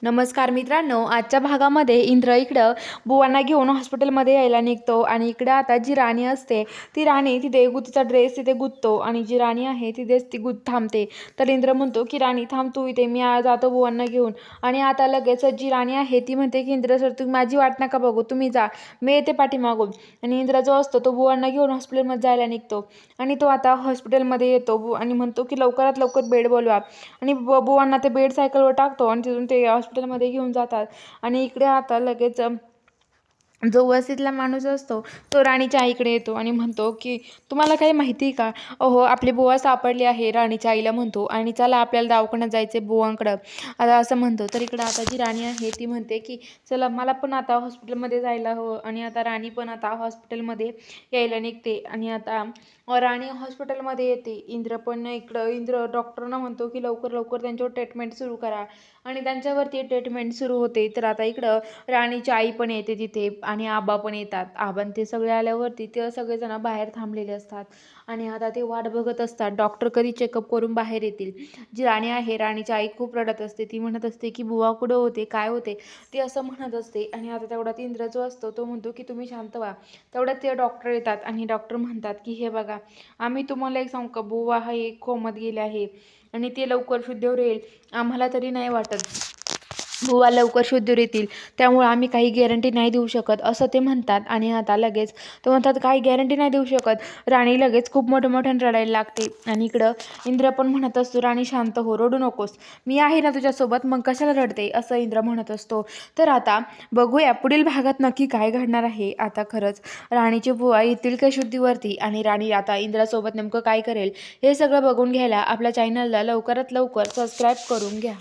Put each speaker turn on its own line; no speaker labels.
नमस्कार मित्रांनो, आजच्या भागामध्ये इंद्र इकडं बुवांना घेऊन हॉस्पिटलमध्ये यायला निघतो आणि इकडं आता जी राणी असते ती राणी तिथे तिचा ड्रेस तिथे गुंततो आणि जी राणी आहे तिथेच ती थांबते. तर इंद्र म्हणतो की राणी थांब तू इथे, मी जातो बुवांना घेऊन. आणि आता लगेच जी राणी आहे ती म्हणते की इंद्र सर तुम्ही माझी वाट नका बघू, तुम्ही जा, मी येते पाठीमागून. आणि इंद्र जो असतो तो बुवांना घेऊन हॉस्पिटलमध्ये जायला निघतो आणि तो आता हॉस्पिटलमध्ये येतो आणि म्हणतो की लवकरात लवकर बेड बोलवा. आणि बुवांना ते बेड सायकलवर टाकतो आणि तिथून ते हॉस्पिटलमध्ये घेऊन जातात. आणि इकडे आता लगेच जो वस्तीतला माणूस असतो तो राणीच्या आईकडे येतो आणि म्हणतो की तुम्हाला काही माहिती आहे का, अहो आपली बुवा सापडली आहे, राणीच्या आईला म्हणतो. आणि चला आपल्याला दवाखान्यात जायचे बुवांकडं, आता असं म्हणतो. तर इकडं आता जी राणी आहे ती म्हणते की चला मला पण आता हॉस्पिटलमध्ये जायला हवं. आणि आता राणी पण आता हॉस्पिटलमध्ये यायला निघते आणि आता राणी हॉस्पिटलमध्ये येते. इंद्र डॉक्टरना म्हणतो की लवकर लवकर त्यांच्यावर ट्रीटमेंट सुरू करा. आणि त्यांच्यावरती ट्रीटमेंट सुरू होते. तर आता इकडं राणीची आई पण येते तिथे आणि आबा पण येतात. आबा ते सगळे आल्यावरती ते सगळेजण बाहेर थांबलेले असतात आणि आता ते वाट बघत असतात डॉक्टर कधी चेकअप करून बाहेर येतील. जी राणी आहे, राणीची आई खूप रडत असते. ती म्हणत असते की बुवा कुठं होते, काय होते, ती असं म्हणत असते. आणि आता तेवढ्यात इंद्र जो असतो तो म्हणतो की तुम्ही शांत व्हा. तेवढ्यात ते डॉक्टर येतात आणि डॉक्टर म्हणतात की हे बघा, आम्ही तुम्हाला एक सांगू का, बुवा हा एक कोमात गेले आहे आणि ते लवकर शुद्धीवर येईल आम्हाला तरी नाही वाटत बुवा लवकर शुद्धीवर येतील, त्यामुळे आम्ही काही गॅरंटी नाही देऊ शकत असं ते म्हणतात. आणि आता लगेच तो म्हणतात काही गॅरंटी नाही देऊ शकत. राणी लगेच खूप मोठ्याने रडायला लागते. आणि इकडं इंद्र पण म्हणत असतो राणी शांत हो, रडू नकोस, मी आहे ना तुझ्यासोबत, मग कशाला रडते, असं इंद्र म्हणत असतो. तर आता बघूया पुढील भागात नक्की काय घडणार आहे. आता खरंच राणीची बुवा येतील का शुद्धीवरती आणि राणी आता इंद्रासोबत नेमकं काय करेल हे सगळं बघून घ्यायला आपल्या चॅनलला लवकरात लवकर सबस्क्राईब करून घ्या.